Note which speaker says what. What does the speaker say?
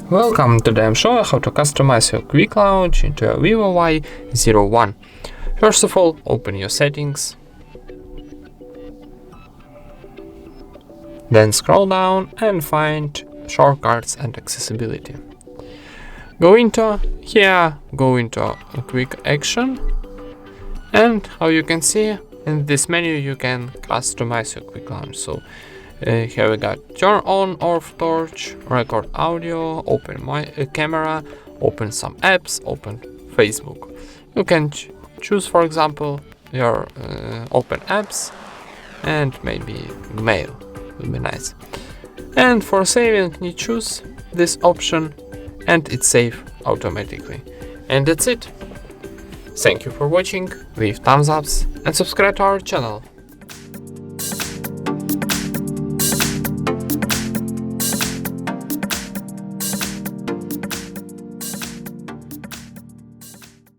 Speaker 1: Welcome, today I'm showing how to customize your quick launch into a VIVO Y01. First of all, open your settings. Then scroll down and find shortcuts and accessibility. Go into quick action, and how you can see in this menu you can customize your quick launch. So here we got turn on off torch, record audio, open my camera, open some apps, open Facebook. You can choose, for example, your open apps and maybe mail would be nice. And for saving, you choose this option and it's save automatically. And that's it. Thank you for watching, leave thumbs ups and subscribe to our channel.